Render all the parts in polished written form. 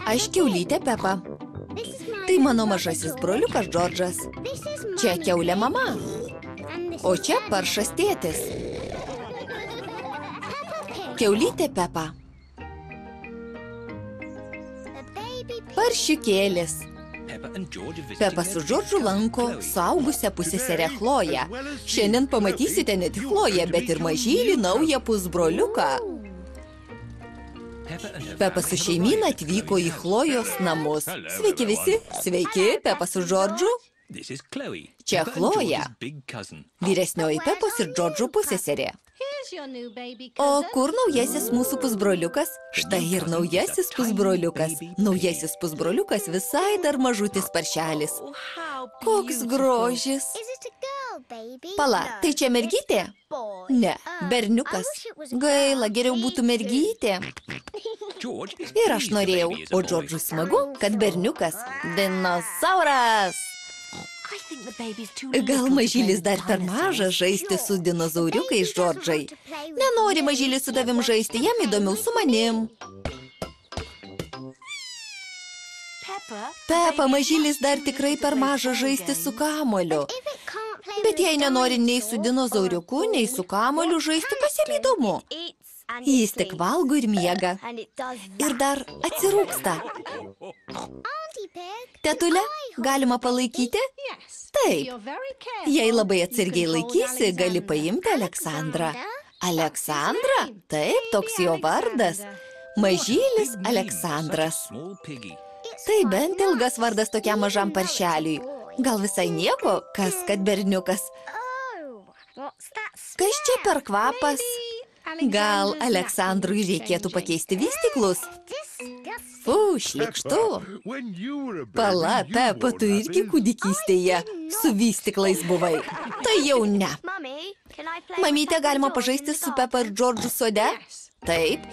Aš kiaulytė Pepa. Tai mano mažasis broliukas Džordžas. Čia kiaulė mama. O čia paršas tėtis. Kiaulytė Pepa. Paršiukėlis. Pepa su Džordžu lanko suaugusią pusseserę Chloją. Šiandien pamatysite ne tik Chloją, bet ir mažylį naują pusbroliuką. Pepa su šeimyna atvyko į Chlojos namus. Sveiki visi. Sveiki, Pepa su Džordžu. Čia Chloja. Vyresnioji Pepos ir Džordžo pusseserė. O kur naujasis mūsų pusbroliukas? Štai ir naujasis pusbroliukas. Naujasis pusbroliukas visai dar mažutis paršelis. Koks grožis. Pala, tai čia mergytė? Ne, berniukas. Gaila, geriau būtų mergytė. Ir aš norėjau, o Džordžui smagu, kad berniukas. Dinosauras. Gal mažylis dar per mažas žaisti su dinozauriukais, Džordžai? Nenori mažylis su tavim žaisti, jam įdomiau su manim. Pepa, mažylis dar tikrai per mažas žaisti su kamuoliu. Bet jei nenori nei su dinozauriuku, nei su kamuoliu žaisti, kas jam įdomu? Jis tik valgo ir miega. Ir dar atsirūksta. Tetulė, galima palaikyti? Taip. Jei labai atsargiai laikysi, gali paimti Aleksandrą. Aleksandrą? Taip, toks jo vardas. Mažylis Aleksandras. Tai bent ilgas vardas tokiam mažam paršeliui. Gal visai nieko, kas kad berniukas. Kas čia per kvapas? Gal Aleksandrui reikėtų pakeisti vystyklus? Fu, šlykštu. Pala, Pepa, tu irgi kūdikystėje su vystyklais buvai. Tai jau ne. Mamyte, galima pažaisti su Pepa ir Džordžu sode? Taip.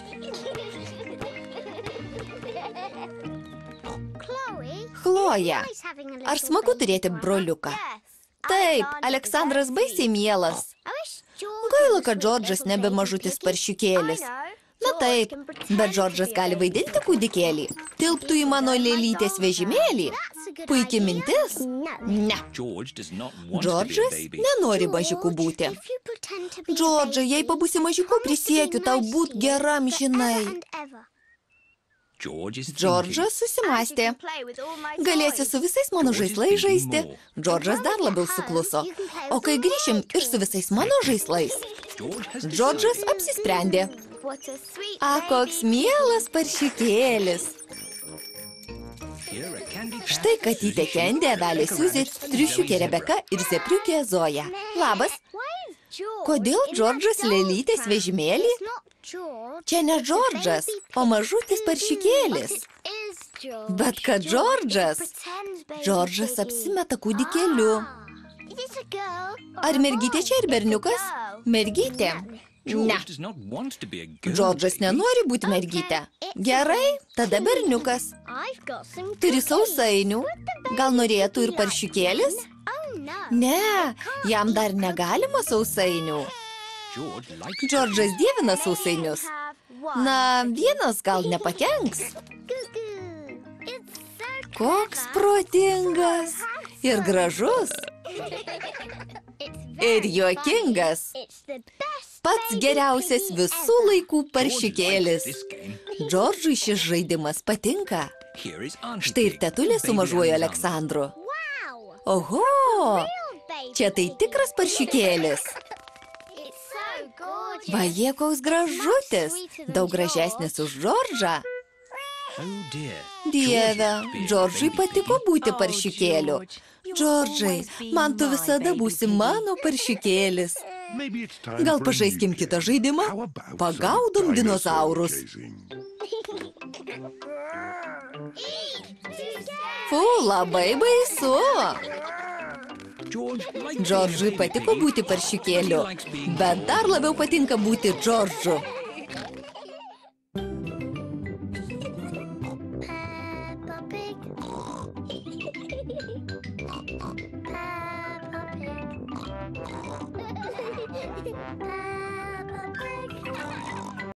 Chloja, ar smagu turėti broliuką? Taip, Aleksandras baisiai mielas. Gaila, kad Džordžas nebe mažutis paršiukėlis. Na taip, bet Džordžas gali vaidinti kūdikėlį. Tilptų į mano lėlytės vežimėlį. Puikia mintis? Ne. Džordžas nenori mažiuku būti. Džordžai, jei pabūsi mažiuku, prisiekiu, tau būt geram, žinai. Džordžas susimastė. Galėsi su visais mano žaislais žaisti. Džordžas dar labiau sukluso. O kai grįšim ir su visais mano žaislais? Džordžas apsisprendė. A, koks mielas paršiukėlis. Štai katytė Kendė, avelė Siuzė, triušiukė Rebeka ir zepriukė Zoja. Labas. Kodėl Džordžas lėlytės vežimėlį? Čia ne Džordžas, o mažutis paršiukėlis. Bet kad Džordžas? Džordžas apsimeta kūdikėliu. Ar mergytė čia ir berniukas? Mergytė? Ne. Džordžas nenori būti mergytė. Gerai, tada berniukas. Turi sausainių. Gal norėtų ir paršiukėlis? Ne, jam dar negalima sausainių. Džordžas dievina sausainius. Na, vienas gal nepakenks. Koks protingas ir gražus. Ir juokingas. Pats geriausias visų laikų paršiukėlis. Džordžui šis žaidimas patinka. Štai ir tetulė su mažuoju Aleksandru. Oho, čia tai tikras paršiukėlis. Vaje, koks gražutis. Daug gražesnis už Džordžą. Dieve, Džordžui patiko būti paršiukėliu. Džordžai, man tu visada būsi mano paršiukėlis. Gal pažaiskim kitą žaidimą? Pagaudom dinozaurus. Fu, labai baisu. Džordžui patiko būti paršiukėliu, bet dar labiau patinka būti Džordžu.